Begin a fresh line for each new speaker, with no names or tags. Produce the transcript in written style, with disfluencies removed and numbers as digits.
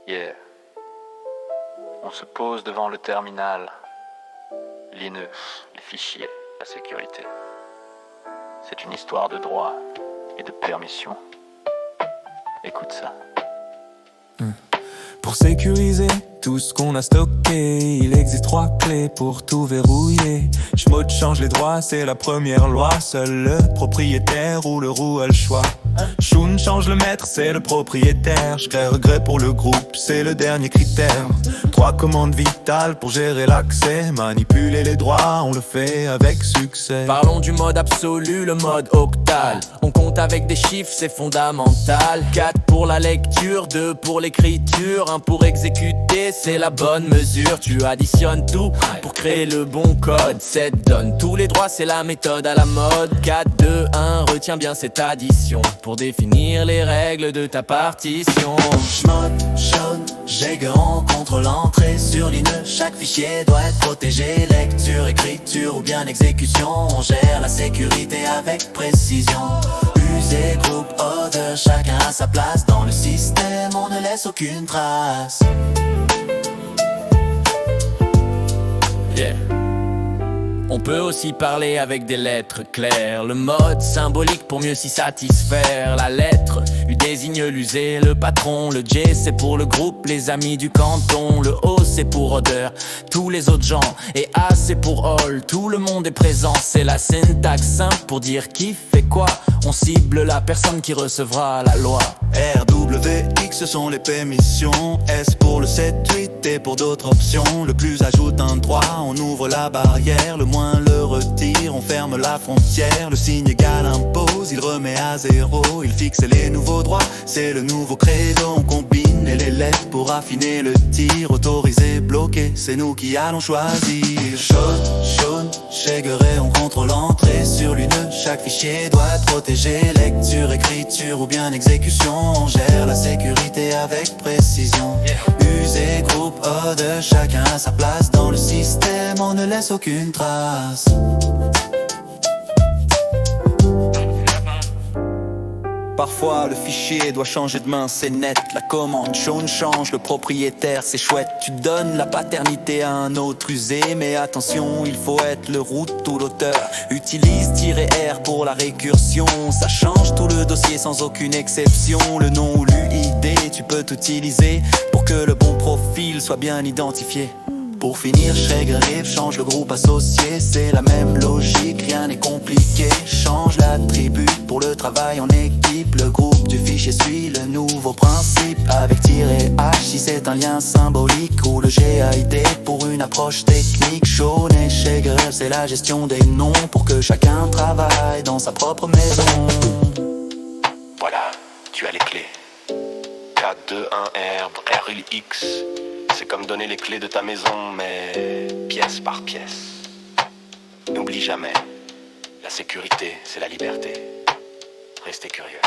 Yeah. On se pose devant le terminal. Les nœuds, les fichiers, la sécurité. C'est une histoire de droit et de permission. Écoute ça.
Pour sécuriser tout ce qu'on a stocké, il existe 3 clés pour tout verrouiller. J'mode change les droits, c'est la première loi. Seul le propriétaire ou le roux a le choix. Shun change le maître, c'est le propriétaire. J'crée regret pour le groupe, c'est le dernier critère. 3 commandes vitales pour gérer l'accès. Manipuler les droits, on le fait avec succès.
Parlons du mode absolu, le mode octal. On compte avec des chiffres, c'est fondamental. 4 pour la lecture, 2 pour l'écriture, 1 pour exécuter, c'est la bonne mesure. Tu additionnes tout pour créer le bon code. 7 donne tous les droits, c'est la méthode à la mode. 4, 2, 1, retiens bien cette addition pour définir les règles de ta partition.
J'mode, jaune, Jäger, on contrôle l'entrée sur les nœuds. Chaque fichier doit être protégé. Lecture, écriture ou bien exécution. On gère la sécurité avec précision. User, groupe, order, chacun a sa place dans le système. On ne laisse aucune trace.
Yeah. On peut aussi parler avec des lettres claires. Le mode symbolique pour mieux s'y satisfaire. La lettre U désigne l'user, le patron. Le J c'est pour le groupe, les amis du canton. Le O c'est pour odeur, tous les autres gens. Et A c'est pour all, tout le monde est présent. C'est la syntaxe simple pour dire qui fait quoi. On cible la personne qui recevra la loi.
R, W, X ce sont les permissions. S pour le 7, 8 et pour d'autres options. Le plus ajoute un droit, on ouvre la barrière. Le moins le retire, on ferme la frontière. Le signe égal impose, il remet à 0. Il fixe les nouveaux droits, c'est le nouveau credo. On combine les lettres pour affiner le tir. Autorisé, bloqué, c'est nous qui allons choisir. Jaune, Jäger et on contrôle l'entrée sur l'une. Chaque fichier doit être protégé. Lecture, écriture ou bien exécution. On gère la sécurité avec précision. User, groupe, order, chacun a sa place dans le système. On ne laisse aucune trace. Parfois le fichier doit changer de main, c'est net. La commande jaune change, le propriétaire c'est chouette. Tu donnes la paternité à un autre usé. Mais attention, il faut être le root ou l'auteur. Utilise -R pour la récursion. Ça change tout le dossier sans aucune exception. Le nom ou l'UID, tu peux t'utiliser pour que le bon profil soit bien identifié. Pour finir, Jäger change le groupe associé. C'est la même logique, rien n'est compliqué. Change l'attribut pour le travail en équipe. Le groupe du fichier suit le nouveau principe. Avec -H si c'est un lien symbolique. Ou le GAID pour une approche technique. Jaune et Jäger, c'est la gestion des noms. Pour que chacun travaille dans sa propre maison.
Voilà, tu as les clés. 4, 2, 1, R, RLX. C'est comme donner les clés de ta maison, mais pièce par pièce. N'oublie jamais, la sécurité, c'est la liberté. Restez curieux.